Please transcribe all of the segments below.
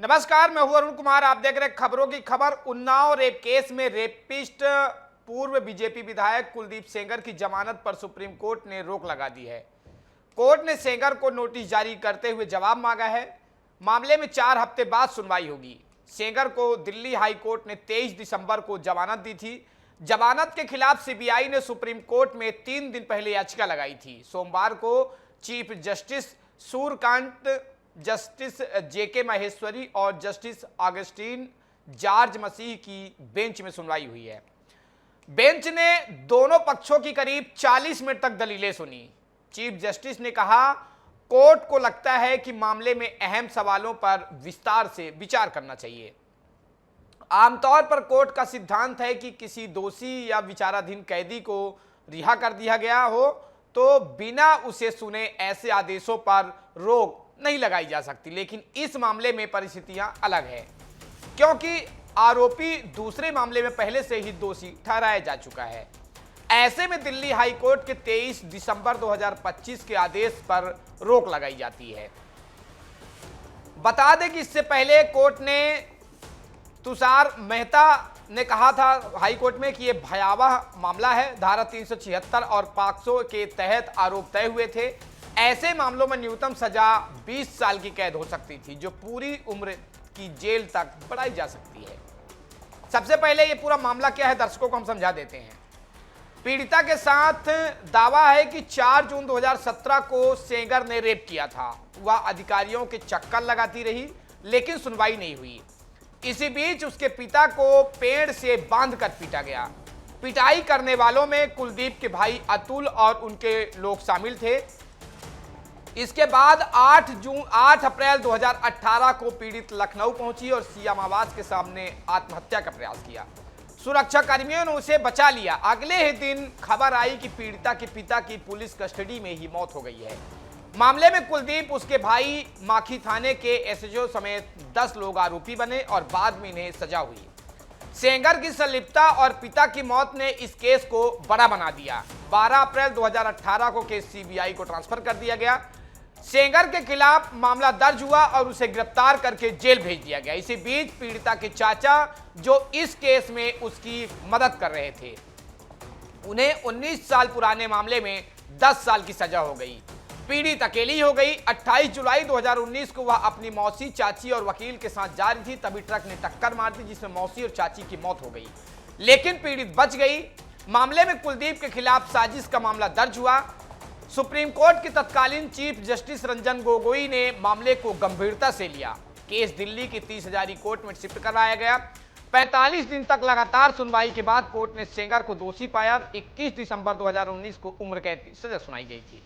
नमस्कार, मैं हूं अरुण कुमार। आप देख रहे हैं खबरों की खबर। उन्नाव रेप केस में रेपिस्ट पूर्व बीजेपी विधायक कुलदीप सेंगर की जमानत पर सुप्रीम कोर्ट ने रोक लगा दी है। कोर्ट ने सेंगर को नोटिस जारी करते हुए जवाब मांगा है। मामले में 4 हफ्ते बाद सुनवाई होगी। सेंगर को दिल्ली हाई कोर्ट ने 23 दिसंबर को जमानत दी थी। जमानत के खिलाफ सीबीआई ने सुप्रीम कोर्ट में 3 दिन पहले याचिका लगाई थी। सोमवार को चीफ जस्टिस सूर्यकांत, जस्टिस जेके महेश्वरी और जस्टिस ऑगस्टीन जॉर्ज मसीह की बेंच में सुनवाई हुई है। बेंच ने दोनों पक्षों की करीब 40 मिनट तक दलीलें सुनी। चीफ जस्टिस ने कहा, कोर्ट को लगता है कि मामले में अहम सवालों पर विस्तार से विचार करना चाहिए। आमतौर पर कोर्ट का सिद्धांत है कि किसी दोषी या विचाराधीन कैदी को रिहा कर दिया गया हो तो बिना उसे सुने ऐसे आदेशों पर रोक नहीं लगाई जा सकती, लेकिन इस मामले में परिस्थितियां अलग है क्योंकि आरोपी दूसरे मामले में पहले से ही दोषी ठहराया जा चुका है। ऐसे में दिल्ली हाई कोर्ट के 23 दिसंबर 2025 के आदेश पर रोक लगाई जाती है। बता दें कि इससे पहले कोर्ट ने तुषार मेहता ने कहा था हाई कोर्ट में कि यह भयावह मामला है। धारा 376 और पॉक्सो के तहत आरोप तय हुए थे। ऐसे मामलों में न्यूनतम सजा 20 साल की कैद हो सकती थी, जो पूरी उम्र की जेल तक बढ़ाई जा सकती है। सबसे पहले ये पूरा मामला क्या है, दर्शकों को हम समझा देते हैं। पीड़िता के साथ दावा है कि 4 जून 2017 को सेंगर ने रेप किया था। वह अधिकारियों के चक्कर लगाती रही, लेकिन सुनवाई नहीं हुई। इसी बीच उसके पिता को पेड़ से बांधकर पीटा गया। पिटाई करने वालों में कुलदीप के भाई अतुल और उनके लोग शामिल थे। इसके बाद 8 अप्रैल 2018 को पीड़ित लखनऊ पहुंची और सीएम आवास के सामने आत्महत्या का प्रयास किया। सुरक्षा कर्मियों ने उसे बचा लिया। अगले ही दिन खबर आई कि पीड़िता के पिता की पुलिस कस्टडी में ही मौत हो गई है। मामले में कुलदीप, उसके भाई, माखी थाने के एसएचओ समेत 10 लोग आरोपी बने और बाद में इन्हें सजा हुई। सेंगर की संलिप्तता और पिता की मौत ने इस केस को बड़ा बना दिया। 12 अप्रैल 2018 को केस सीबीआई को ट्रांसफर कर दिया गया। सेंगर के खिलाफ मामला दर्ज हुआ और उसे गिरफ्तार करके जेल भेज दिया गया। इसी बीच पीड़िता के चाचा, जो इस केस में उसकी मदद कर रहे थे, उन्हें 19 साल पुराने मामले में 10 साल की सजा हो गई। पीड़ित अकेली हो गई। 28 जुलाई 2019 को वह अपनी मौसी, चाची और वकील के साथ जा रही थी, तभी ट्रक ने टक्कर मार दी, जिसमें मौसी और चाची की मौत हो गई, लेकिन पीड़ित बच गई। मामले में कुलदीप के खिलाफ साजिश का मामला दर्ज हुआ। सुप्रीम कोर्ट के तत्कालीन चीफ जस्टिस रंजन गोगोई ने मामले को गंभीरता से लिया। केस दिल्ली की 30 हजारी कोर्ट में शिफ्ट कराया गया। 45 दिन तक लगातार सुनवाई के बाद कोर्ट ने सेंगर को दोषी पाया। 21 दिसंबर 2019 को उम्र कैद की सजा सुनाई गई थी।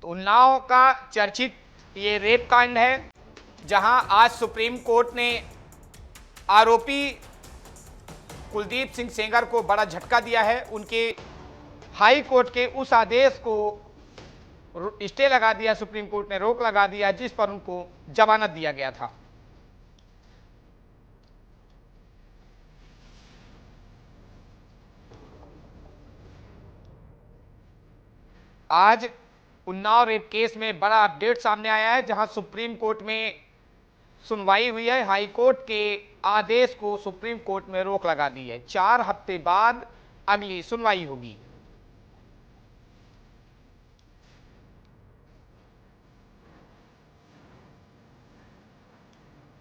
तो उन्नाव का चर्चित ये रेप कांड है, जहां आज सुप्रीम कोर्ट ने आरोपी कुलदीप सिंह सेंगर को बड़ा झटका दिया है। उनके हाई कोर्ट के उस आदेश को स्टे लगा दिया, सुप्रीम कोर्ट ने रोक लगा दिया, जिस पर उनको जमानत दिया गया था। आज उन्नाव रेप केस में बड़ा अपडेट सामने आया है, जहां सुप्रीम कोर्ट में सुनवाई हुई है। हाई कोर्ट के आदेश को सुप्रीम कोर्ट में रोक लगा दी है। 4 हफ्ते बाद अगली सुनवाई होगी।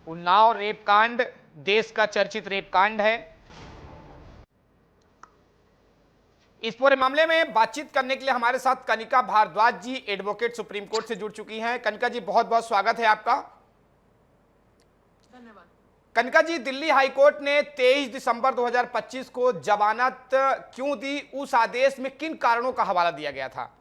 उन्नाव रेप कांड देश का चर्चित रेप कांड है। इस पूरे मामले में बातचीत करने के लिए हमारे साथ कनिका भारद्वाज जी, एडवोकेट, सुप्रीम कोर्ट से जुड़ चुकी हैं। कनिका जी, बहुत बहुत स्वागत है आपका। धन्यवाद। कनिका जी, दिल्ली हाईकोर्ट ने 23 दिसंबर 2025 को जमानत क्यों दी? उस आदेश में किन कारणों का हवाला दिया गया था?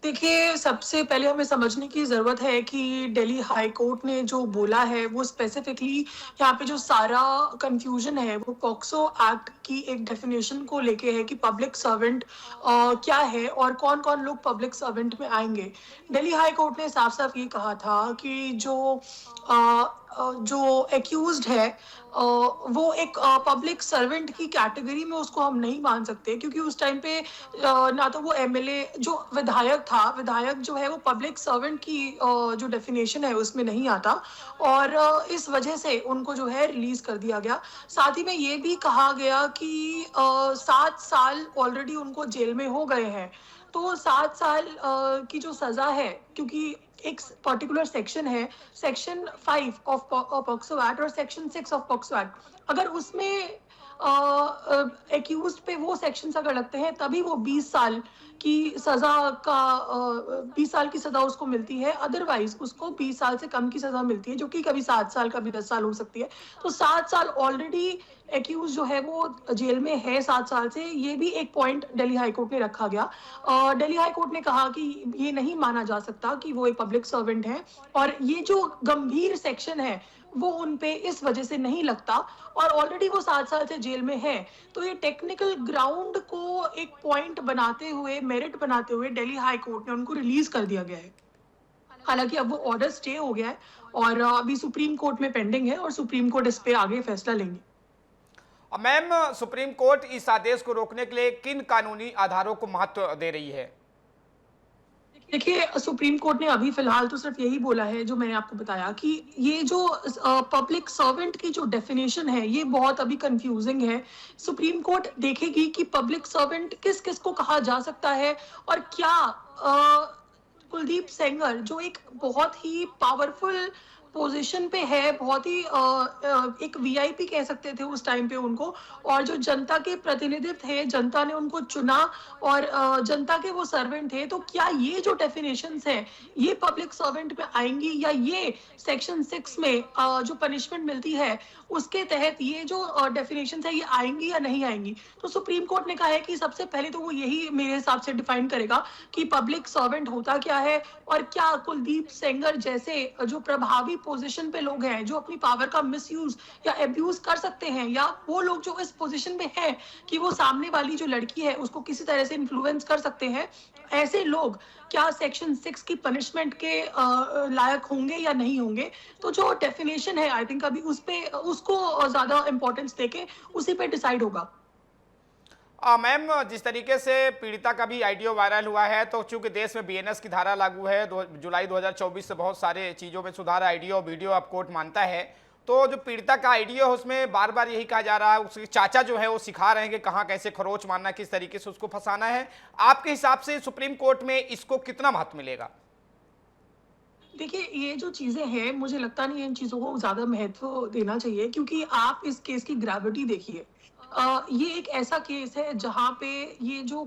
देखिए, सबसे पहले हमें समझने की ज़रूरत है कि दिल्ली हाई कोर्ट ने जो बोला है वो स्पेसिफिकली यहाँ पे जो सारा कंफ्यूजन है वो पॉक्सो एक्ट की एक डेफिनेशन को लेके है कि पब्लिक सर्वेंट क्या है और कौन कौन लोग पब्लिक सर्वेंट में आएंगे। दिल्ली हाई कोर्ट ने साफ साफ ये कहा था कि जो एक्यूज्ड है वो एक पब्लिक सर्वेंट की कैटेगरी में उसको हम नहीं मान सकते, क्योंकि उस टाइम पे ना तो वो एमएलए जो विधायक था, विधायक जो है वो पब्लिक सर्वेंट की जो डेफिनेशन है उसमें नहीं आता, और इस वजह से उनको जो है रिलीज कर दिया गया। साथ ही में ये भी कहा गया कि 7 साल ऑलरेडी उनको जेल में हो गए हैं, तो 7 साल की जो सजा है, क्योंकि एक पर्टिकुलर सेक्शन है, सेक्शन 5 ऑफ पॉक्सो एक्ट और सेक्शन 6 ऑफ पॉक्सो एक्ट, अगर उसमें एक्यूज पे वो सेक्शंस अगर लगते हैं तभी वो 20 साल की सजा का 20 साल की सजा उसको मिलती है, अदरवाइज उसको 20 साल से कम की सजा मिलती है, जो कि कभी 7 साल कभी 10 साल हो सकती है। तो 7 साल ऑलरेडी एक्यूज जो है वो जेल में है 7 साल से, ये भी एक पॉइंट दिल्ली हाई कोर्ट ने रखा गया। दिल्ली हाई कोर्ट ने कहा कि ये नहीं माना जा सकता कि वो एक पब्लिक सर्वेंट है, और ये जो गंभीर सेक्शन है वो उन पे इस वजह से नहीं लगता, और ऑलरेडी वो 7 साल से जेल में है। तो ये टेक्निकल ग्राउंड को एक पॉइंट बनाते हुए, मेरिट बनाते हुए दिल्ली हाई कोर्ट ने उनको रिलीज कर दिया गया है। हालांकि अब वो ऑर्डर स्टे हो गया है और अभी सुप्रीम कोर्ट में पेंडिंग है, और सुप्रीम कोर्ट इस पे आगे फैसला लेंगे। मैम, सुप्रीम कोर्ट इस आदेश को रोकने के लिए किन कानूनी आधारों को महत्व दे रही है? देखिए, सुप्रीम कोर्ट ने अभी फिलहाल तो सिर्फ यही बोला है जो मैंने आपको बताया, कि ये जो पब्लिक सर्वेंट की जो डेफिनेशन है ये बहुत अभी कंफ्यूजिंग है। सुप्रीम कोर्ट देखेगी कि पब्लिक सर्वेंट किस किस को कहा जा सकता है, और क्या कुलदीप सेंगर जो एक बहुत ही पावरफुल पोजीशन पे है, बहुत ही एक वीआईपी कह सकते थे उस टाइम पे उनको, और जो जनता के प्रतिनिधि थे, जनता ने उनको चुना और जनता के वो सर्वेंट थे, तो क्या ये जो डेफिनेशंस है ये पब्लिक सर्वेंट में आएंगी, या ये सेक्शन 6 में जो पनिशमेंट मिलती है उसके तहत ये जो डेफिनेशंस है ये आएंगी या नहीं आएंगी। तो सुप्रीम कोर्ट ने कहा है कि सबसे पहले तो वो यही मेरे हिसाब से डिफाइन करेगा कि पब्लिक सर्वेंट होता क्या है, और क्या कुलदीप सेंगर जैसे जो प्रभावी पोजीशन पे लोग हैं, जो अपनी पावर का मिसयूज या अब्यूज कर सकते हैं, या वो लोग जो इस पोजीशन पे हैं कि वो सामने वाली जो लड़की है उसको किसी तरह से इन्फ्लुएंस कर सकते हैं, ऐसे लोग क्या सेक्शन 6 की पनिशमेंट के लायक होंगे या नहीं होंगे। तो जो डेफिनेशन है आई थिंक अभी उस पे उसको ज्यादा इंपॉर्टेंस देके उसी पे डिसाइड होगा। मैम, जिस तरीके से पीड़िता का भी आईडियो वायरल हुआ है, तो चूंकि देश में बीएनएस की धारा लागू है, जुलाई 2024 से बहुत सारे चीज़ों में सुधार, आईडियो वीडियो अब कोर्ट मानता है, तो जो पीड़िता का आईडियो है उसमें बार बार यही कहा जा रहा है, उसके चाचा जो है वो सिखा रहे हैं कि कहाँ कैसे खरोच मारना, किस तरीके से उसको फंसाना है। आपके हिसाब से सुप्रीम कोर्ट में इसको कितना महत्व मिलेगा? देखिए, ये जो चीजें हैं मुझे लगता नहीं है इन चीजों को ज्यादा महत्व देना चाहिए, क्योंकि आप इस केस की ग्रेविटी देखिए। ये एक ऐसा केस है जहां पे ये जो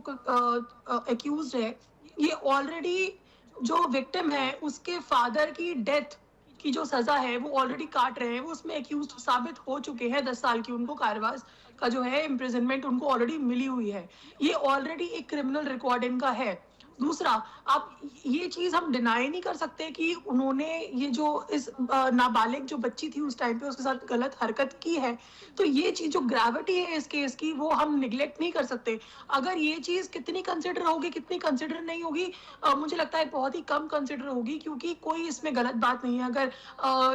एक्यूज्ड है ये ऑलरेडी, जो विक्टिम है उसके फादर की डेथ की जो सजा है वो ऑलरेडी काट रहे हैं, वो उसमें एक्यूज्ड साबित हो चुके हैं। 10 साल की उनको कारावास का जो है इम्प्रिजनमेंट उनको ऑलरेडी मिली हुई है, ये ऑलरेडी एक क्रिमिनल रिकॉर्ड इनका है। दूसरा, आप ये चीज हम डिनाई नहीं कर सकते कि उन्होंने ये जो इस नाबालिग जो बच्ची थी उस टाइम पे उसके साथ गलत हरकत की है, तो ये चीज जो ग्रेविटी है इस केस की वो हम निगलेक्ट नहीं कर सकते। अगर ये चीज कितनी कंसिडर होगी कितनी कंसिडर नहीं होगी, मुझे लगता है बहुत ही कम कंसिडर होगी, क्योंकि कोई इसमें गलत बात नहीं है। अगर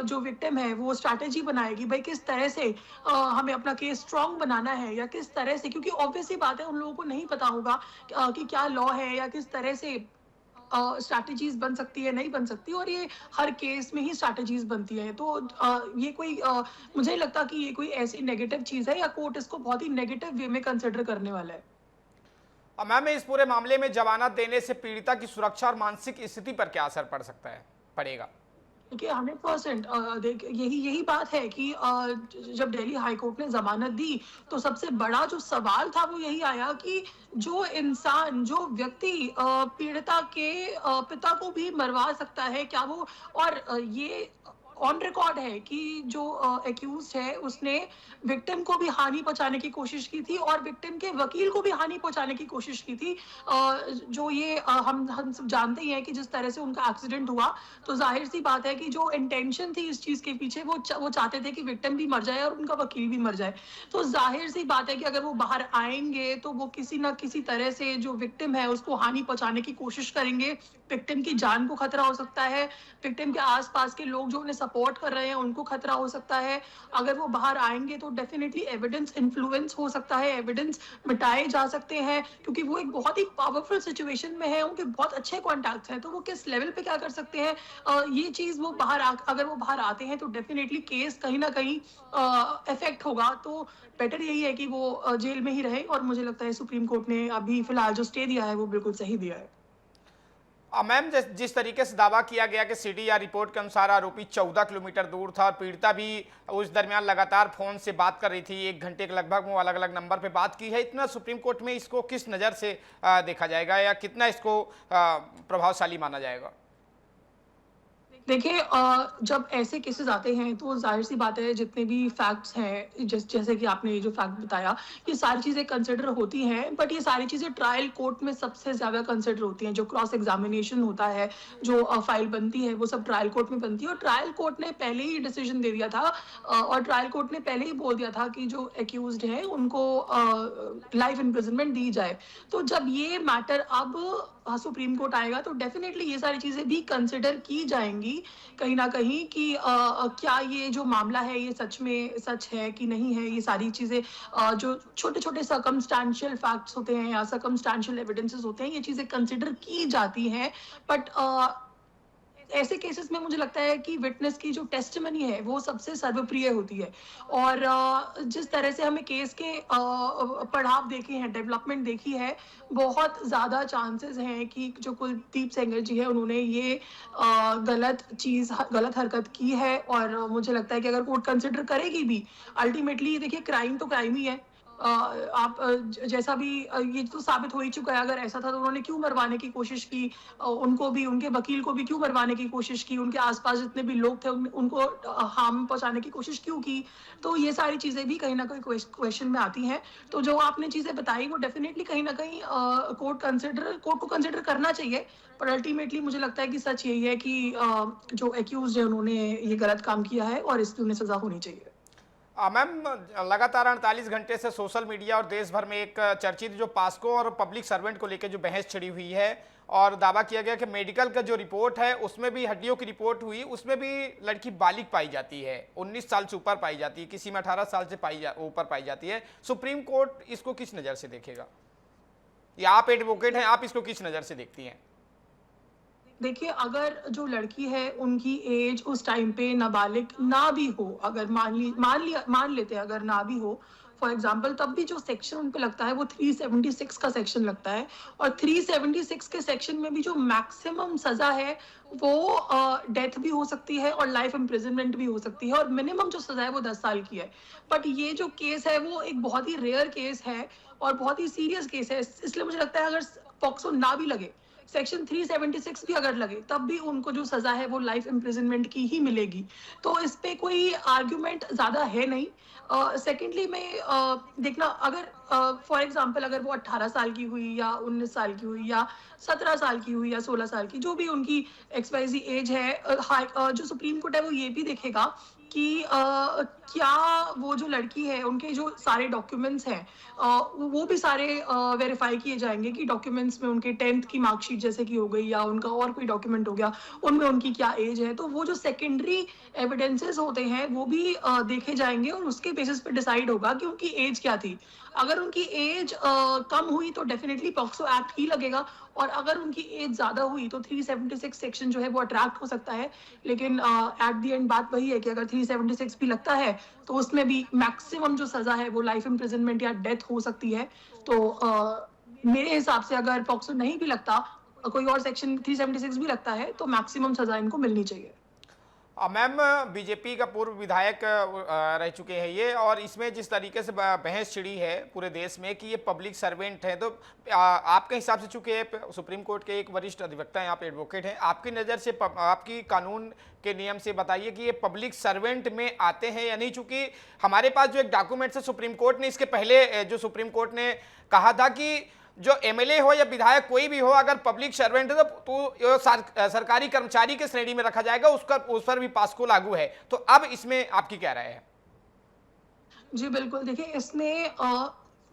जो विक्टिम है वो स्ट्रैटेजी बनाएगी भाई किस तरह से हमें अपना केस स्ट्रांग बनाना है, या किस तरह से, क्योंकि ऑब्वियसली बात है उन लोगों को नहीं पता होगा कि क्या लॉ है या किस तरह से स्ट्रैटेजीज बन सकती है, नहीं बन सकती, और ये हर केस में ही स्ट्रैटेजीज बनती है। तो ये कोई मुझे नहीं लगता कि ये कोई ऐसी नेगेटिव चीज है या कोर्ट इसको बहुत ही नेगेटिव वे में कंसिडर करने वाला है। मैम, इस पूरे मामले में जमानत देने से पीड़िता की सुरक्षा और मानसिक स्थिति पर क्या असर पड़ेगा? देखिए, 100% देख यही बात है कि जब दिल्ली हाई कोर्ट ने जमानत दी तो सबसे बड़ा जो सवाल था वो यही आया कि जो इंसान, जो व्यक्ति पीड़िता के पिता को भी मरवा सकता है, क्या वो, और ये ऑन रिकॉर्ड है कि जो एक्यूज है उसने विक्टिम को भी हानि पहुंचाने की कोशिश की थी और विक्टिम के वकील को भी हानि पहुंचाने की कोशिश की थी। जो ये हम सब जानते ही हैं कि जिस तरह से उनका एक्सीडेंट हुआ, तो जाहिर सी बात है कि जो इंटेंशन थी इस चीज के पीछे, वो चाहते थे कि विक्टिम भी मर जाए और उनका वकील भी मर जाए। तो जाहिर सी बात है कि अगर वो बाहर आएंगे तो वो किसी ना किसी तरह से जो विक्टिम है उसको हानि पहुंचाने की कोशिश करेंगे। विक्टिम की जान को खतरा हो सकता है, विक्टिम के आसपास के लोग जो उन्हें सपोर्ट कर रहे हैं उनको खतरा हो सकता है। अगर वो बाहर आएंगे तो डेफिनेटली एविडेंस इन्फ्लुएंस हो सकता है, एविडेंस मिटाए जा सकते हैं, क्योंकि वो एक बहुत ही पावरफुल सिचुएशन में है, उनके बहुत अच्छे कॉन्टैक्ट्स हैं, तो वो किस लेवल पे क्या कर सकते हैं, ये चीज वो अगर वो बाहर आते हैं तो डेफिनेटली केस कहीं ना कहीं इफेक्ट होगा। तो बेटर यही है कि वो जेल में ही रहे, और मुझे लगता है सुप्रीम कोर्ट ने अभी फिलहाल जो स्टे दिया है वो बिल्कुल सही दिया है। मैम, जिस तरीके से दावा किया गया कि सीडीआर रिपोर्ट के अनुसार आरोपी 14 किलोमीटर दूर था और पीड़िता भी उस दरमियान लगातार फोन से बात कर रही थी, 1 घंटे के लगभग वो अलग अलग नंबर पे बात की है, इतना सुप्रीम कोर्ट में इसको किस नज़र से देखा जाएगा या कितना इसको प्रभावशाली माना जाएगा? देखिए, जब ऐसे केसेस आते हैं तो जाहिर सी बात है जितने भी फैक्ट्स हैं, जैसे कि आपने ये जो फैक्ट बताया, ये सारी चीज़ें कंसिडर होती हैं, बट ये सारी चीज़ें ट्रायल कोर्ट में सबसे ज़्यादा कंसिडर होती हैं। जो क्रॉस एग्जामिनेशन होता है, जो फाइल बनती है, वो सब ट्रायल कोर्ट में बनती है, और ट्रायल कोर्ट ने पहले ही डिसीजन दे दिया था, और ट्रायल कोर्ट ने पहले ही बोल दिया था कि जो एक्यूज्ड है उनको लाइफ इम्प्रिजनमेंट दी जाए। तो जब ये मैटर अब सुप्रीम कोर्ट आएगा तो डेफिनेटली ये सारी चीजें भी कंसिडर की जाएंगी कहीं ना कहीं कि क्या ये जो मामला है ये सच में सच है कि नहीं है। ये सारी चीजें जो छोटे छोटे सर्कमस्टेंशियल फैक्ट्स होते हैं या सर्कमस्टेंशियल एविडेंसेस होते हैं, ये चीजें कंसिडर की जाती हैं। बट ऐसे केसेस में मुझे लगता है कि विटनेस की जो टेस्टिमनी है वो सबसे सर्वप्रिय होती है, और जिस तरह से हमें केस के पड़ाव देखे हैं, डेवलपमेंट देखी है, बहुत ज़्यादा चांसेस हैं कि जो कुलदीप सेंगर जी है उन्होंने ये गलत हरकत की है, और मुझे लगता है कि अगर कोर्ट कंसिडर करेगी भी, अल्टीमेटली देखिए क्राइम तो क्राइम ही है। आप जैसा भी ये तो साबित हो ही चुका है, अगर ऐसा था तो उन्होंने क्यों मरवाने की कोशिश की, उनको भी, उनके वकील को भी क्यों मरवाने की कोशिश की, उनके आसपास जितने भी लोग थे उनको हार्म पहुंचाने की कोशिश क्यों की। तो ये सारी चीजें भी कहीं ना कहीं क्वेश्चन में आती हैं। तो जो आपने चीजें बताई वो डेफिनेटली कहीं ना कहीं कोर्ट को कंसिडर करना चाहिए, पर अल्टीमेटली मुझे लगता है कि सच यही है कि जो एक्यूज है उन्होंने ये गलत काम किया है और इसकी उन्हें सजा होनी चाहिए। मैम, लगातार 48 घंटे से सोशल मीडिया और देश भर में एक चर्चित जो पास्को और पब्लिक सर्वेंट को लेकर जो बहस छिड़ी हुई है और दावा किया गया कि मेडिकल का जो रिपोर्ट है उसमें भी हड्डियों की रिपोर्ट हुई, उसमें भी लड़की बालिग पाई जाती है, 19 साल से ऊपर पाई जाती है, किसी में 18 साल से ऊपर पाई जाती है। सुप्रीम कोर्ट इसको किस नज़र से देखेगा, या आप एडवोकेट हैं, आप इसको किस नज़र से देखती हैं? देखिए, अगर जो लड़की है उनकी एज उस टाइम पे नाबालिग ना भी हो, अगर मान लेते हैं अगर ना भी हो फॉर एग्जाम्पल, तब भी जो सेक्शन उन पे लगता है वो 376 का सेक्शन लगता है, और 376 के सेक्शन में भी जो मैक्सिमम सजा है वो डेथ भी हो सकती है और लाइफ इम्प्रिजनमेंट भी हो सकती है, और मिनिमम जो सजा है वो 10 साल की है। बट ये जो केस है वो एक बहुत ही रेयर केस है और बहुत ही सीरियस केस है, इसलिए मुझे लगता है अगर पॉक्सो ना भी लगे, सेक्शन 376 भी अगर लगे, तब भी उनको जो सजा है वो लाइफ इम्प्रिजनमेंट की ही मिलेगी। तो इस पे कोई आर्ग्यूमेंट ज्यादा है नहीं। सेकेंडली में देखना, अगर फॉर एग्जांपल अगर वो 18 साल की हुई या 19 साल की हुई या 17 साल की हुई या 16 साल की, जो भी उनकी XYZ एज है, जो सुप्रीम कोर्ट है वो ये भी देखेगा कि क्या वो जो लड़की है उनके जो सारे डॉक्यूमेंट्स हैं वो भी सारे वेरीफाई किए जाएंगे कि डॉक्यूमेंट्स में उनके 10th की मार्कशीट जैसे कि हो गई या उनका और कोई डॉक्यूमेंट हो गया, उनमें उनकी क्या एज है। तो वो जो सेकेंडरी एविडेंसेस होते हैं वो भी देखे जाएंगे और उसके बेसिस पे डिसाइड होगा कि उनकी एज क्या थी। अगर उनकी एज कम हुई तो डेफिनेटली पॉक्सो एक्ट ही लगेगा, और अगर उनकी एज ज्यादा हुई तो 376 सेक्शन जो है वो अट्रैक्ट हो सकता है। लेकिन एट द एंड बात वही है कि अगर 376 भी लगता है तो उसमें भी मैक्सिमम जो सजा है वो लाइफ इम्प्रिजनमेंट या डेथ हो सकती है। तो मेरे हिसाब से अगर पॉक्सो नहीं भी लगता, कोई और सेक्शन 376 भी लगता है, तो मैक्सिमम सजा इनको मिलनी चाहिए। मैम, बीजेपी का पूर्व विधायक रह चुके हैं ये, और इसमें जिस तरीके से बहस छिड़ी है पूरे देश में कि ये पब्लिक सर्वेंट हैं, तो आपके हिसाब से, चूंकि सुप्रीम कोर्ट के एक वरिष्ठ अधिवक्ता हैं, आप एडवोकेट हैं, आपकी नज़र से आपकी कानून के नियम से बताइए कि ये पब्लिक सर्वेंट में आते हैं या नहीं। चूंकि हमारे पास जो एक डॉक्यूमेंट है सुप्रीम कोर्ट ने, इसके पहले जो सुप्रीम कोर्ट ने कहा था कि जो एमएलए हो या विधायक कोई भी हो, अगर पब्लिक सर्वेंट है तो सरकारी कर्मचारी के श्रेणी में रखा जाएगा, उस पर भी पास्को लागू है। तो अब इसमें आपकी क्या राय है? जी बिल्कुल, देखिए इसमें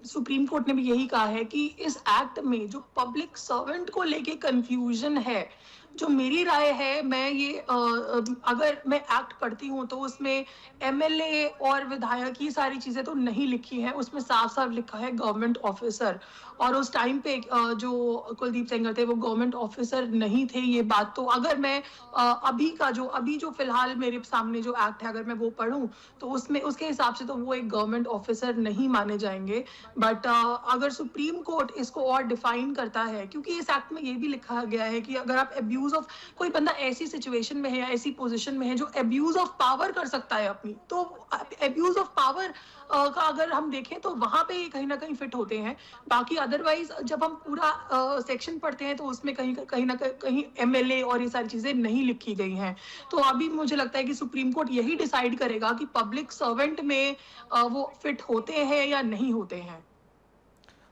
सुप्रीम कोर्ट ने भी यही कहा है कि इस एक्ट में जो पब्लिक सर्वेंट को लेके कंफ्यूजन है, जो मेरी राय है, मैं ये अगर मैं एक्ट पढ़ती हूँ तो उसमें एमएलए और विधायक ये सारी चीजें तो नहीं लिखी हैं, उसमें साफ साफ लिखा है गवर्नमेंट ऑफिसर। और उस टाइम पे जो कुलदीप सेंगर थे वो गवर्नमेंट ऑफिसर नहीं थे। ये बात तो अगर मैं अभी जो फिलहाल मेरे सामने जो एक्ट है अगर मैं वो पढ़ूं तो उसमें उसके हिसाब से तो वो एक गवर्नमेंट ऑफिसर नहीं माने जाएंगे। बट अगर सुप्रीम कोर्ट इसको और डिफाइन करता है, क्योंकि इस एक्ट में ये भी लिखा गया है कि अगर आप एब्यूज ऑफ, कोई बंदा ऐसी सिचुएशन में है या ऐसी पोजीशन में है जो एब्यूज ऑफ पावर कर सकता है अपनी, तो एब्यूज ऑफ पावर का अगर हम देखें तो वहां पे ये कहीं ना कहीं फिट होते हैं। बाकी अदरवाइज जब हम पूरा सेक्शन पढ़ते हैं तो उसमें कहीं ना कहीं एमएलए और ये सारी चीजें नहीं लिखी गई हैं। तो अभी मुझे लगता है कि सुप्रीम कोर्ट यही डिसाइड करेगा कि पब्लिक सर्वेंट में वो फिट होते हैं या नहीं होते हैं।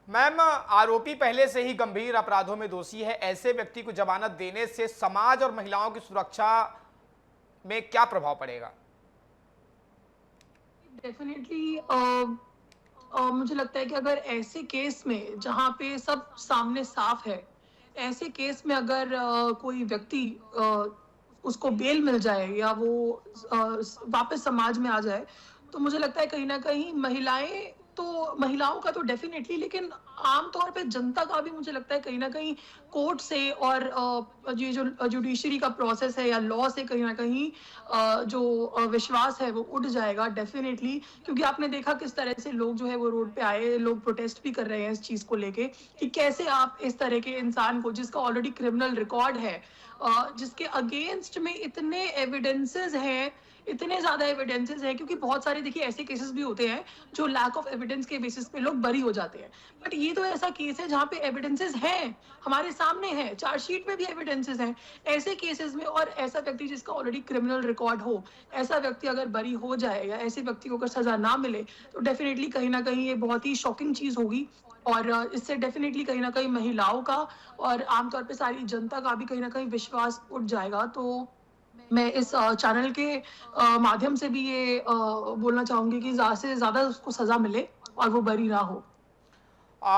मैम, आरोपी पहले से ही गंभीर अपराधों में दोषी है, ऐसे व्यक्ति को जमानत देने से समाज और महिलाओं की सुरक्षा में क्या प्रभाव पड़ेगा? डेफिनेटली मुझे लगता है कि अगर ऐसे केस में जहाँ पे सब सामने साफ है, ऐसे केस में अगर कोई व्यक्ति उसको बेल मिल जाए या वो वापस समाज में आ जाए, तो मुझे लगता है कहीं ना कहीं महिलाओं का तो डेफिनेटली, लेकिन आमतौर पे जनता का भी मुझे लगता है कहीं ना कहीं कोर्ट से और ये जो जुडिशरी का प्रोसेस है या लॉ से कहीं ना कहीं जो विश्वास है वो उठ जाएगा डेफिनेटली। क्योंकि आपने देखा किस तरह से लोग जो है वो रोड पे आए, लोग प्रोटेस्ट भी कर रहे हैं इस चीज को लेके कि कैसे आप इस तरह के इंसान को, जिसका ऑलरेडी क्रिमिनल रिकॉर्ड है, जिसके अगेंस्ट में इतने एविडेंसेस हैं, इतने ज्यादा एविडेंसेस हैं, क्योंकि बहुत सारे देखिए ऐसे केसेस भी होते हैं जो लैक ऑफ एविडेंस के बेसिस पे लोग बरी हो जाते हैं। बट ये तो ऐसा केस है जहाँ पे एविडेंसेस हैं, हमारे सामने है, चार्जशीट में भी एविडेंसेस हैं। ऐसे केसेस में और ऐसा व्यक्ति जिसका ऑलरेडी क्रिमिनल रिकॉर्ड हो, ऐसा व्यक्ति अगर बरी हो जाए या ऐसे व्यक्ति को अगर सजा ना मिले तो डेफिनेटली कहीं ना कहीं ये बहुत ही शॉकिंग चीज होगी। और इससे डेफिनेटली कहीं ना कहीं महिलाओं का और आमतौर पे सारी जनता का भी कहीं ना कहीं विश्वास उठ जाएगा। तो मैं इस चैनल के माध्यम से भी ये बोलना चाहूंगी कि ज्यादा से ज्यादा उसको सजा मिले और वो बरी ना हो।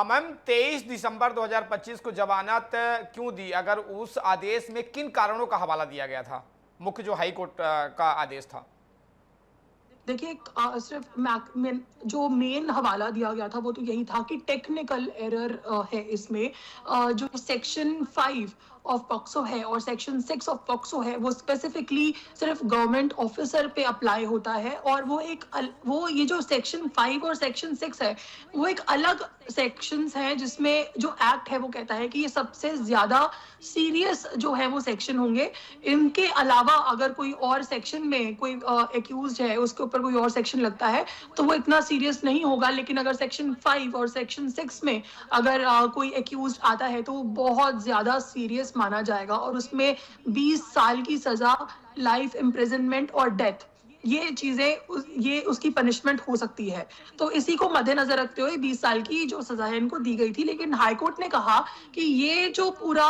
मैम, 23 दिसंबर 2025 को जमानत क्यों दी? अगर उस आदेश में किन कारणों का हवाला दिया गया था? मुख्य जो हाई कोर्ट का आदेश था। देखिए सिर्फ जो मेन हवाला दिया गया था वो तो यही था कि टेक्निकल एरर है इसमें। जो सेक्शन 5 ऑफ पॉक्सो है और सेक्शन 6 ऑफ पॉक्सो है वो स्पेसिफिकली सिर्फ गवर्नमेंट ऑफिसर पे अप्लाई होता है। और वो ये जो सेक्शन 5 और सेक्शन 6 है वो एक अलग सेक्शंस हैं, जिसमें जो एक्ट है वो कहता है कि ये सबसे ज्यादा सीरियस जो है वो सेक्शन होंगे। इनके अलावा अगर कोई और सेक्शन में कोई एक्यूज्ड है उसके ऊपर कोई और सेक्शन लगता है तो वो इतना सीरियस नहीं होगा। लेकिन अगर सेक्शन 5 और सेक्शन 6 में अगर कोई एक्यूज्ड आता है तो वो बहुत ज्यादा सीरियस माना जाएगा और उसमें 20 साल की सजा, लाइफ इम्प्रिजनमेंट और डेथ, ये चीजें ये उसकी पनिशमेंट हो सकती है। तो इसी को मद्देनजर रखते हुए 20 साल की जो सजा है इनको दी गई थी। लेकिन हाईकोर्ट ने कहा कि ये जो पूरा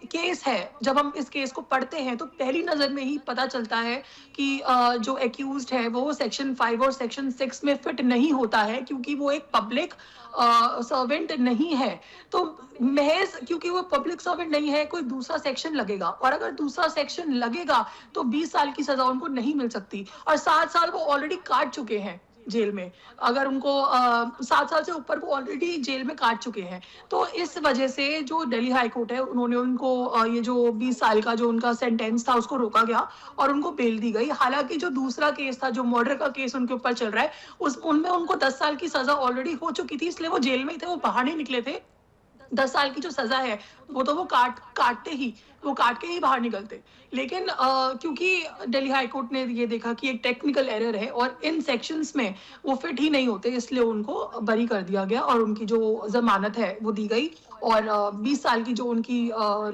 केस है, जब हम इस केस को पढ़ते हैं तो पहली नजर में ही पता चलता है कि जो एक्यूज्ड है वो सेक्शन 5 और सेक्शन 6 में फिट नहीं होता है, क्योंकि वो एक पब्लिक सर्वेंट नहीं है। तो महज क्योंकि वो पब्लिक सर्वेंट नहीं है, कोई दूसरा सेक्शन लगेगा, और अगर दूसरा सेक्शन लगेगा तो 20 साल की सजा उनको नहीं मिल सकती। और 7 साल वो ऑलरेडी काट चुके हैं जेल में, अगर उनको 7 साल से ऊपर वो ऑलरेडी जेल में काट चुके हैं। तो इस वजह से जो दिल्ली हाई कोर्ट है उन्होंने उनको ये जो 20 साल का जो उनका सेंटेंस था उसको रोका गया और उनको बेल दी गई। हालांकि जो दूसरा केस था, जो मर्डर का केस उनके ऊपर चल रहा है, उनमें उनको 10 साल की सजा ऑलरेडी हो चुकी थी, इसलिए वो जेल में ही थे, वो बाहर नहीं निकले थे। 10 साल की जो सजा है वो तो वो काट के ही बाहर निकलते। लेकिन क्योंकि दिल्ली हाई कोर्ट ने ये देखा कि एक टेक्निकल एरर है और इन सेक्शंस में वो फिट ही नहीं होते, इसलिए उनको बरी कर दिया गया और उनकी जो जमानत है वो दी गई और 20 साल की जो उनकी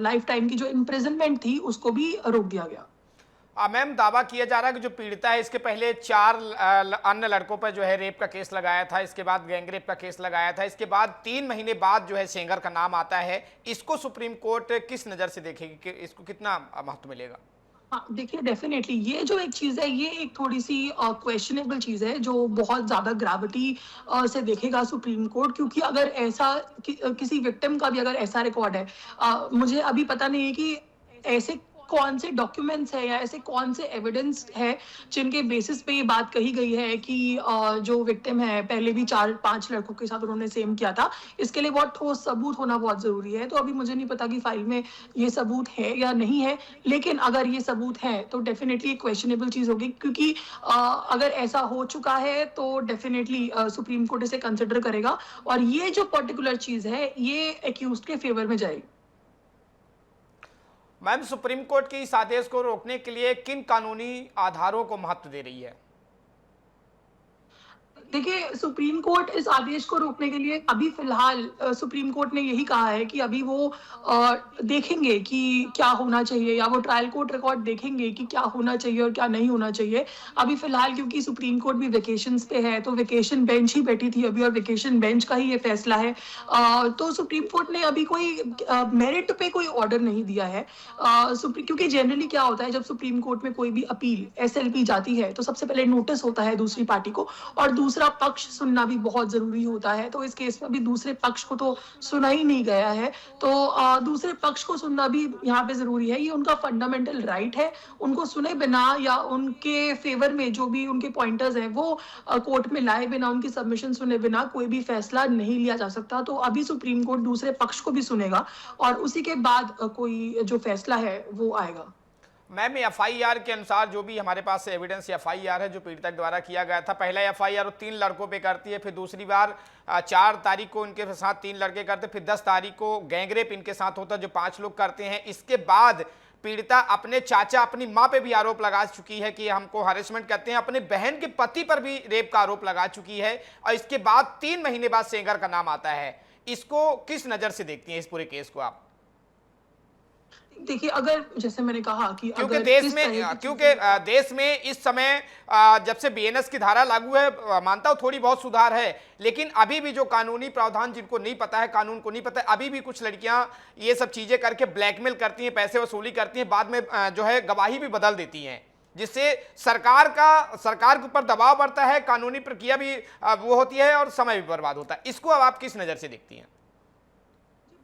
लाइफ टाइम की जो इम्प्रिजनमेंट थी उसको भी रोक दिया गया। मैम, दावा किया जा रहा है कि जो पीड़िता है इसके पहले 4 अन्य लड़कों पर जो है रेप का केस लगाया था, इसके बाद गैंग रेप का केस लगाया था, इसके बाद 3 महीने बाद जो है सेंगर का नाम आता है। इसको सुप्रीम कोर्ट किस नज़र से देखेगी कि इसको कितना महत्व मिलेगा? हाँ, देखिए डेफिनेटली ये जो एक चीज़ है ये एक थोड़ी-सी क्वेश्चनेबल चीज़ है जो बहुत ज़्यादा ग्रेविटी से देखेगा सुप्रीम कोर्ट, क्योंकि अगर ऐसा किसी विक्टिम का भी अगर ऐसा रिकॉर्ड है, मुझे अभी पता नहीं है कि ऐसे कौन से डॉक्यूमेंट्स है या ऐसे कौन से एविडेंस है जिनके बेसिस पे ये बात कही गई है कि जो विक्टिम है पहले भी 4-5 लड़कों के साथ उन्होंने सेम किया था। इसके लिए बहुत ठोस सबूत होना बहुत ज़रूरी है। तो अभी मुझे नहीं पता कि फाइल में ये सबूत है या नहीं है, लेकिन अगर ये सबूत है तो डेफिनेटली एक क्वेश्चनेबल चीज़ होगी, क्योंकि अगर ऐसा हो चुका है तो डेफिनेटली सुप्रीम कोर्ट इसे कंसिडर करेगा और ये जो पर्टिकुलर चीज़ है ये एक्यूज्ड के फेवर में जाएगी। मैम, सुप्रीम कोर्ट के इस आदेश को रोकने के लिए किन कानूनी आधारों को महत्व दे रही है? देखिए, सुप्रीम कोर्ट इस आदेश को रोकने के लिए अभी फिलहाल सुप्रीम कोर्ट ने यही कहा है कि अभी वो देखेंगे कि क्या होना चाहिए, या वो ट्रायल कोर्ट रिकॉर्ड देखेंगे कि क्या होना चाहिए और क्या नहीं होना चाहिए। अभी फिलहाल क्योंकि सुप्रीम कोर्ट भी वेकेशंस पे है तो वेकेशन बेंच ही बैठी थी अभी और वेकेशन बेंच का ही ये फैसला है। तो सुप्रीम कोर्ट ने अभी कोई मेरिट पे कोई ऑर्डर नहीं दिया है। क्योंकि जनरली क्या होता है, जब सुप्रीम कोर्ट में कोई भी अपील एसएलपी जाती है तो सबसे पहले नोटिस होता है दूसरी पार्टी को और दूसरा पक्ष सुनना भी बहुत जरूरी होता है। तो इस केस में भी दूसरे पक्ष को तो सुना ही नहीं गया है, तो दूसरे पक्ष को सुनना भी यहाँ पे जरूरी है। ये उनका फंडामेंटल राइट है। उनको सुने बिना या उनके फेवर में जो भी उनके पॉइंटर्स हैं वो कोर्ट में लाए बिना, उनकी सबमिशन सुने बिना कोई भी फैसला नहीं लिया जा सकता। तो अभी सुप्रीम कोर्ट दूसरे पक्ष को भी सुनेगा और उसी के बाद कोई जो फैसला है वो आएगा। मैम, एफआईआर के अनुसार जो भी हमारे पास एविडेंस एफआईआर है जो पीड़िता द्वारा किया गया था, पहला एफआईआर वो 3 लड़कों पे करती है, फिर दूसरी बार 4 तारीख को इनके साथ 3 लड़के करते, फिर 10 तारीख को गैंगरेप इनके साथ होता है जो 5 लोग करते हैं। इसके बाद पीड़िता अपने चाचा, अपनी माँ पे भी आरोप लगा चुकी है कि हमको हरेसमेंट करते हैं, अपने बहन के पति पर भी रेप का आरोप लगा चुकी है और इसके बाद 3 महीने बाद सेंगर का नाम आता है। इसको किस नज़र से देखती हैं इस पूरे केस को आप? देखिए, अगर जैसे मैंने कहा कि क्योंकि अगर देश में इस समय जब से बीएनएस की धारा लागू है, मानता हूं थोड़ी बहुत सुधार है, लेकिन अभी भी जो कानूनी प्रावधान जिनको नहीं पता है, कानून को नहीं पता है, अभी भी कुछ लड़कियां ये सब चीजें करके ब्लैकमेल करती हैं, पैसे वसूली करती हैं, बाद में जो है गवाही भी बदल देती हैं, जिससे सरकार के ऊपर दबाव बढ़ता है, कानूनी प्रक्रिया भी वो होती है और समय भी बर्बाद होता है। इसको अब आप किस नजर से देखती हैं?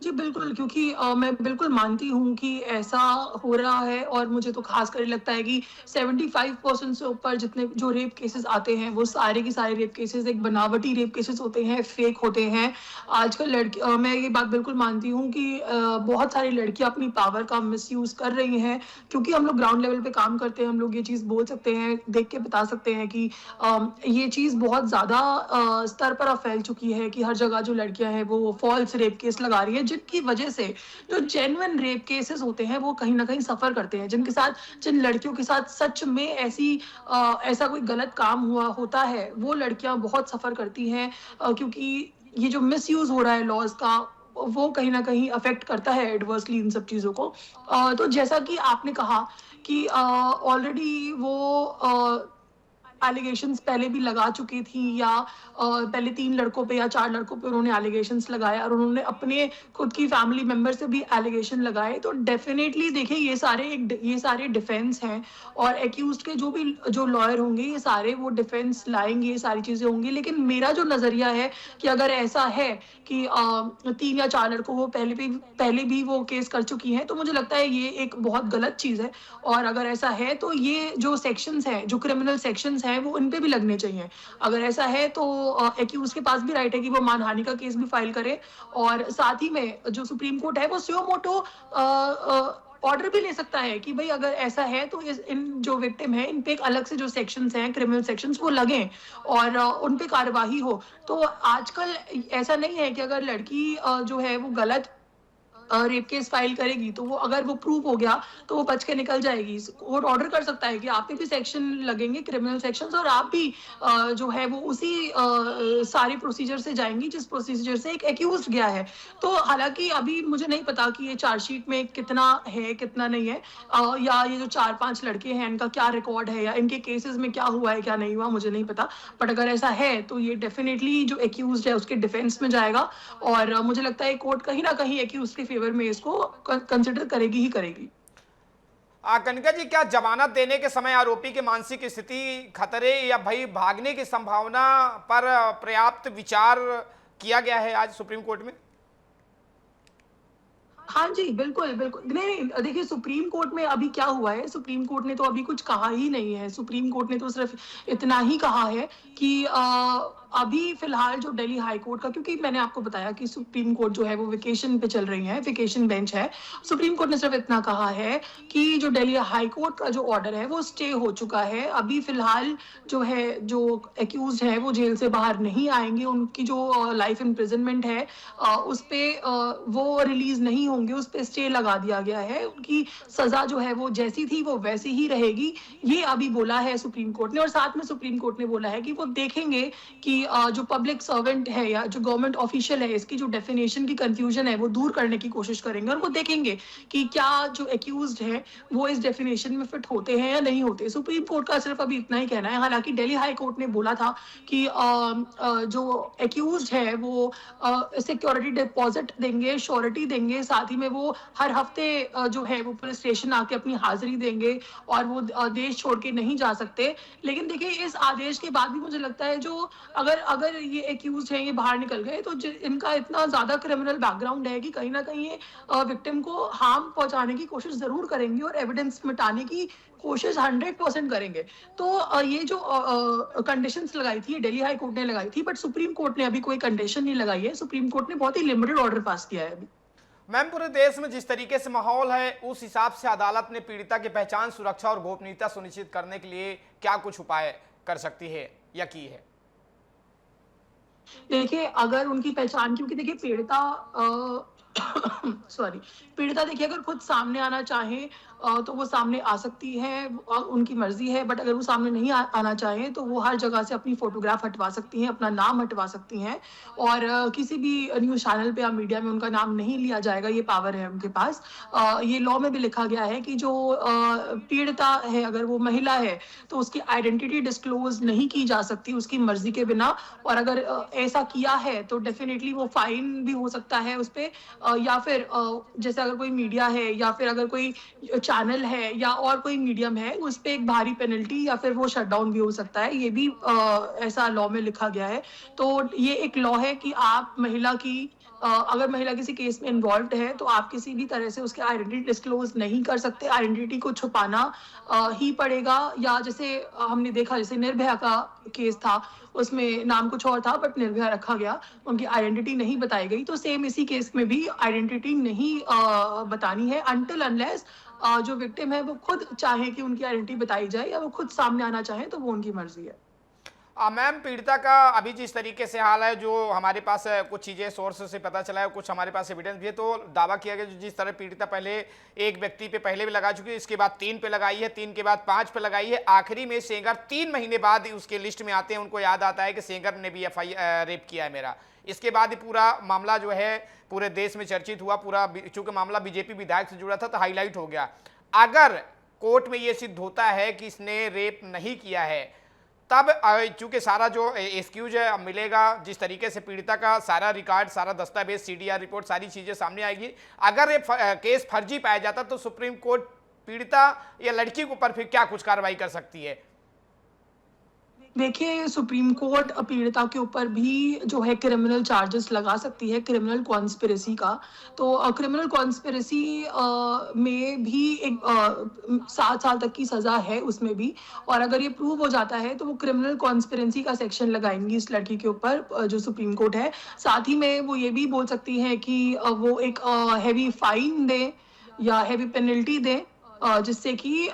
जी बिल्कुल, क्योंकि मैं बिल्कुल मानती हूँ कि ऐसा हो रहा है और मुझे तो खास कर लगता है कि 75% से ऊपर जितने जो रेप केसेस आते हैं वो सारे के सारे रेप केसेस एक बनावटी रेप केसेस होते हैं, फेक होते हैं। आजकल मैं ये बात बिल्कुल मानती हूँ कि बहुत सारी लड़कियाँ अपनी पावर का मिसयूज़ कर रही हैं, क्योंकि हम लोग ग्राउंड लेवल पे काम करते हैं, हम लोग ये चीज़ बोल सकते हैं, देख के बता सकते हैं कि ये चीज़ बहुत ज़्यादा स्तर पर अब फैल चुकी है कि हर जगह जो लड़कियाँ हैं वो फॉल्स रेप केस लगा रही है, जिनकी वजह से जो जेन्युइन रेप केसेस होते हैं वो कहीं ना कहीं सफर करते हैं। जिन लड़कियों के साथ सच में ऐसा कोई गलत काम हुआ होता है वो लड़कियां बहुत सफर करती हैं, क्योंकि ये जो मिसयूज हो रहा है लॉज का वो कहीं ना कहीं अफेक्ट करता है एडवर्सली इन सब चीज़ों को। तो जैसा कि आपने कहा कि ऑलरेडी वो एलिगेशंस पहले भी लगा चुकी थी, या पहले 3 लड़कों पे या 4 लड़कों पे उन्होंने एलिगेशंस लगाए और उन्होंने अपने खुद की फैमिली मेंबर से भी एलिगेशन लगाए। तो डेफिनेटली देखिए ये सारे डिफेंस हैं और एक्यूज्ड के जो लॉयर होंगे ये सारे वो डिफेंस लाएंगे, ये सारी चीज़ें होंगी। लेकिन मेरा जो नज़रिया है कि अगर ऐसा है कि 3 या 4 लड़कों को पहले भी वो केस कर चुकी हैं, तो मुझे लगता है ये एक बहुत गलत चीज़ है। और अगर ऐसा है तो ये जो सेक्शंस हैं, जो क्रिमिनल सेक्शंस हैं वो इन पे भी लगने चाहिए। अगर ऐसा है तो एक्यूज के पास भी राइट है कि वो मानहानि का केस भी फाइल करे और साथ ही में जो सुप्रीम कोर्ट है वो सुयो मोटो ऑर्डर भी ले सकता है कि भाई अगर ऐसा है तो इन जो विक्टिम है इन पे एक अलग से जो सेक्शंस हैं, क्रिमिनल सेक्शंस, वो लगें और उन पे कार्यवाही हो। तो आजकल ऐसा नहीं है कि अगर लड़की जो है वो गलत रेप केस फाइल करेगी तो वो अगर वो प्रूव हो गया तो वो बच के निकल जाएगी। कोर्ट ऑर्डर कर सकता है कि आप पे भी सेक्शन लगेंगे, क्रिमिनल सेक्शंस, और आप भी जो है वो उसी सारे प्रोसीजर से जाएंगी जिस प्रोसीजर से एक एक्यूज गया है। तो हालांकि अभी मुझे नहीं पता कि ये चार्जशीट में कितना है कितना नहीं है, या ये जो 4-5 लड़के हैं इनका क्या रिकॉर्ड है या इनके केसेस में क्या हुआ है क्या नहीं हुआ, मुझे नहीं पता। बट अगर ऐसा है तो ये डेफिनेटली जो एक्यूज है उसके डिफेंस में जाएगा, और मुझे लगता है कोर्ट कहीं ना कहीं एक्यूज के फेवर में इसको कंसिडर करेगी ही करेगी। कनिका जी, क्या जमानत देने के समय आरोपी के मानसिक स्थिति, खतरे या भय भागने की संभावना पर पर्याप्त विचार किया गया है आज सुप्रीम कोर्ट में? हाँ जी, बिल्कुल, बिल्कुल। नहीं, देखिए सुप्रीम कोर्ट में अभी क्या हुआ है, सुप्रीम कोर्ट ने तो अभी कुछ कहा ही नहीं है। सुप्रीम कोर्ट ने तो सिर्फ इतना ही कहा है कि अभी फिलहाल जो दिल्ली हाई कोर्ट का, क्योंकि मैंने आपको बताया कि सुप्रीम कोर्ट जो है वो वेकेशन पे चल रही है, वेकेशन बेंच है। सुप्रीम कोर्ट ने सिर्फ इतना कहा है कि जो दिल्ली हाई कोर्ट का जो ऑर्डर है वो स्टे हो चुका है। अभी फिलहाल जो है, जो एक्यूज है वो जेल से बाहर नहीं आएंगे, उनकी जो लाइफ इम्प्रिजनमेंट है उस पे वो रिलीज नहीं होंगे, उस पे स्टे लगा दिया गया है। उनकी सजा जो है वो जैसी थी वो वैसी ही रहेगी, ये अभी बोला है सुप्रीम कोर्ट ने। और साथ में सुप्रीम कोर्ट ने बोला है कि वो देखेंगे कि जो पब्लिक सर्वेंट है या जो गवर्नमेंट ऑफिशियल है, इसकी जो डेफिनेशन की कंफ्यूजन है वो दूर करने की कोशिश करेंगे, और वो देखेंगे कि क्या जो एक्यूज्ड है वो इस डेफिनेशन में फिट होते हैं या नहीं होते। सुप्रीम कोर्ट का सिर्फ अभी इतना ही कहना है। हालांकि दिल्ली हाई कोर्ट ने बोला था कि जो एक्यूज्ड है वो सिक्योरिटी डिपॉजिट देंगे, श्योरिटी देंगे, साथ ही में वो हर हफ्ते जो है वो पुलिस स्टेशन आके अपनी हाजिरी देंगे और वो देश छोड़ के नहीं जा सकते। लेकिन देखिए इस आदेश के बाद भी मुझे लगता है जो अगर ये एक्यूज हैं, ये बाहर निकल गए तो इनका इतना ज्यादा क्रिमिनल बैकग्राउंड है कि कहीं ना कहीं ये विक्टिम को हार्म पहुंचाने की कोशिश जरूर करेंगे और एविडेंस मिटाने की कोशिश 100% करेंगे। तो ये जो कंडीशंस लगाई थी दिल्ली हाई कोर्ट ने लगाई थी, बट सुप्रीम कोर्ट ने अभी कोई कंडीशन नहीं लगाई है। सुप्रीम कोर्ट ने बहुत ही लिमिटेड ऑर्डर पास किया है अभी। मैम, पूरे देश में जिस तरीके से माहौल है उस हिसाब से अदालत ने पीड़िता की पहचान, सुरक्षा और गोपनीयता सुनिश्चित करने के लिए क्या कुछ उपाय कर सकती है या की है? देखिए अगर उनकी पहचान, क्योंकि देखिए पीड़िता सॉरी, पीड़िता देखिए अगर खुद सामने आना चाहे तो वो सामने आ सकती है, उनकी मर्जी है। बट अगर वो सामने नहीं आना चाहे तो वो हर जगह से अपनी फोटोग्राफ हटवा सकती हैं, अपना नाम हटवा सकती हैं, और किसी भी न्यूज चैनल पे या मीडिया में उनका नाम नहीं लिया जाएगा, ये पावर है उनके पास। ये लॉ में भी लिखा गया है कि जो पीड़िता है अगर वो महिला है तो उसकी आइडेंटिटी डिस्क्लोज नहीं की जा सकती उसकी मर्जी के बिना, और अगर ऐसा किया है तो डेफिनेटली वो फाइन भी हो सकता है उस पर, या फिर जैसे अगर कोई मीडिया है या फिर अगर कोई चैनल है या और कोई मीडियम है उस पे एक भारी पेनल्टी या फिर वो शट डाउन भी हो सकता है। ये भी ऐसा लॉ में लिखा गया है। तो ये एक लॉ है कि आप महिला की अगर महिला किसी केस में इन्वॉल्व है तो आप किसी भी तरह से उसकी आइडेंटिटी डिस्क्लोज नहीं कर सकते, आइडेंटिटी को छुपाना ही पड़ेगा। या जैसे हमने देखा, जैसे निर्भया का केस था, उसमें नाम कुछ और था बट निर्भया रखा गया, उनकी आइडेंटिटी नहीं बताई गई। तो सेम इसी केस में भी आइडेंटिटी नहीं बतानी है अनटिल अनलेस जो विक्टिम है वो खुद चाहे कि उनकी आइडेंटिटी बताई जाए, या वो खुद सामने आना चाहे तो वो उनकी मर्जी है। मैम, पीड़िता का अभी जिस तरीके से हाल है, जो हमारे पास कुछ चीज़ें सोर्स से पता चला है, कुछ हमारे पास एविडेंस भी है, तो दावा किया गया जिस तरह पीड़िता पहले एक व्यक्ति पे पहले भी लगा चुकी है, इसके बाद 3 पे लगाई है, 3 के बाद 5 पे लगाई है, आखिरी में सेंगर 3 महीने बाद उसके लिस्ट में आते हैं, उनको याद आता है कि सेंगर ने भी रेप किया है मेरा। इसके बाद ही पूरा मामला जो है पूरे देश में चर्चित हुआ। पूरा चूंकि मामला बीजेपी विधायक से जुड़ा था तो हाईलाइट हो गया। अगर कोर्ट में ये सिद्ध होता है कि इसने रेप नहीं किया है, तब चूंकि सारा जो एक्सक्यूज है मिलेगा, जिस तरीके से पीड़िता का सारा रिकॉर्ड, सारा दस्तावेज, सीडीआर रिपोर्ट, सारी चीजें सामने आएगी। अगर ये केस फर्जी पाया जाता तो सुप्रीम कोर्ट पीड़िता या लड़की के ऊपर फिर क्या कुछ कार्रवाई कर सकती है? देखिए सुप्रीम कोर्ट पीड़िता के ऊपर भी जो है क्रिमिनल चार्जेस लगा सकती है, क्रिमिनल कॉन्स्पिरेसी का। तो क्रिमिनल कॉन्स्पिरेसी में भी एक 7 साल तक की सजा है उसमें भी, और अगर ये प्रूव हो जाता है तो वो क्रिमिनल कॉन्स्पिरेसी का सेक्शन लगाएंगी इस लड़की के ऊपर, जो सुप्रीम कोर्ट है। साथ ही में वो ये भी बोल सकती है कि वो एक हैवी फाइन दे, या हैवी पेनल्टी दें, जिससे कि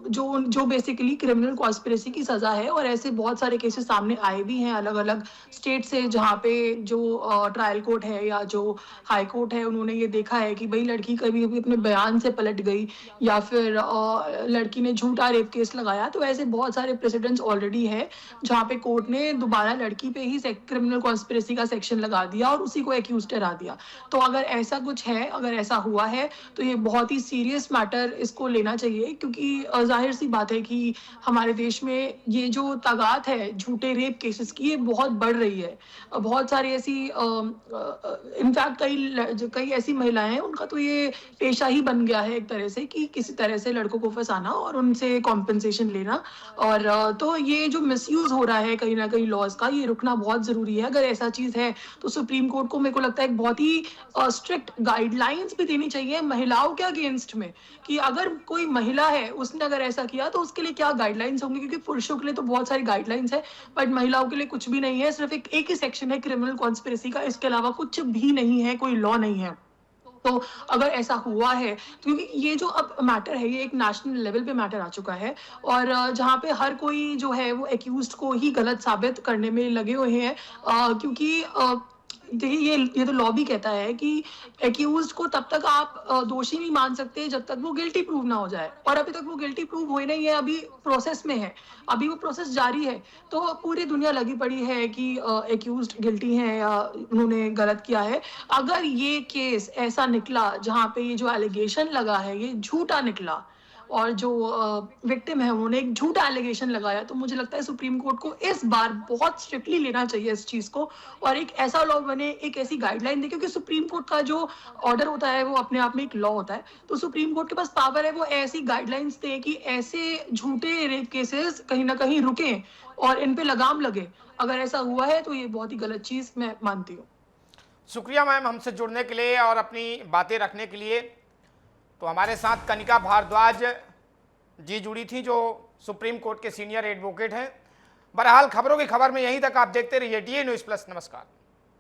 जो बेसिकली क्रिमिनल कॉन्स्पिरेसी की सज़ा है। और ऐसे बहुत सारे केसेस सामने आए भी हैं अलग-अलग स्टेट से, जहाँ पे जो ट्रायल कोर्ट है या जो हाई कोर्ट है, उन्होंने ये देखा है कि भई लड़की कभी-कभी अपने बयान से पलट गई या फिर लड़की ने झूठा रेप केस लगाया। तो ऐसे बहुत सारे प्रेसिडेंट्स ऑलरेडी हैं, जहाँ पे कोर्ट ने दोबारा लड़की पे ही क्रिमिनल कॉन्स्पिरेसी का सेक्शन लगा दिया और उसी को एक्यूज ठहरा दिया। तो अगर ऐसा कुछ है, अगर ऐसा हुआ है, तो ये बहुत ही सीरियस मैटर इसको लेना चाहिए, क्योंकि ज़ाहिर सी बात है कि हमारे देश में ये जो तादाद है झूठे रेप केसेस की, ये बहुत बढ़ रही है। बहुत सारी ऐसी इनफैक्ट कई ऐसी महिलाएं हैं, उनका तो ये पेशा ही बन गया है एक तरह से, कि किसी तरह से लड़कों को फंसाना और उनसे कॉम्पेंसेशन लेना। और तो ये जो मिसयूज हो रहा है कहीं ना कहीं लॉज का, ये रुकना बहुत ज़रूरी है। अगर ऐसा चीज़ है तो सुप्रीम कोर्ट को, मेरे को लगता है, एक बहुत ही स्ट्रिक्ट गाइडलाइंस भी देनी चाहिए महिलाओं के अगेंस्ट में, कि अगर कोई महिला है, उसने अगर ऐसा किया तो उसके लिए क्या गाइडलाइंस होंगी। क्योंकि पुरुषों के लिए तो बहुत सारी गाइडलाइंस है, बट महिलाओं के लिए कुछ भी नहीं है। सिर्फ एक ही सेक्शन है क्रिमिनल कॉन्स्पिरेसी का, इसके अलावा कुछ भी नहीं है, कोई लॉ नहीं है। तो अगर ऐसा हुआ है, क्योंकि ये जो अब मैटर है, ये एक नेशनल लेवल पे मैटर आ चुका है, और जहाँ पे हर कोई जो है वो एक्यूज्ड को ही गलत साबित करने में लगे हुए हैं, क्योंकि देखिए, ये तो लॉ भी कहता है कि एक्यूज्ड को तब तक आप दोषी नहीं मान सकते जब तक वो गिल्टी प्रूव ना हो जाए। और अभी तक वो गिल्टी प्रूव हुई नहीं है, अभी प्रोसेस में है, अभी वो प्रोसेस जारी है। तो पूरी दुनिया लगी पड़ी है कि एक्यूज्ड गिल्टी हैं या उन्होंने गलत किया है। अगर ये केस ऐसा निकला जहाँ पे ये जो एलिगेशन लगा है ये झूठा निकला, और जो विक्टिम है उन्होंने एक झूठा एलिगेशन लगाया, तो मुझे लगता है सुप्रीम कोर्ट को इस बार बहुत स्ट्रिक्टली लेना चाहिए इस चीज़ को, और एक ऐसा लॉ बने, एक ऐसी गाइडलाइन दे। क्योंकि सुप्रीम कोर्ट का जो ऑर्डर होता है वो अपने आप में एक लॉ होता है, तो सुप्रीम कोर्ट के पास पावर है, वो ऐसी गाइडलाइंस दे कि ऐसे झूठे रेप केसेस कहीं ना कहीं रुकें और इन पे लगाम लगे। अगर ऐसा हुआ है तो ये बहुत ही गलत चीज़ मैं मानती हूँ। शुक्रिया मैम हमसे जुड़ने के लिए और अपनी बातें रखने के लिए। तो हमारे साथ कनिका भारद्वाज जी जुड़ी थी, जो सुप्रीम कोर्ट के सीनियर एडवोकेट हैं। बहरहाल खबरों की खबर में यहीं तक आप देखते रहिए DA News Plus। नमस्कार।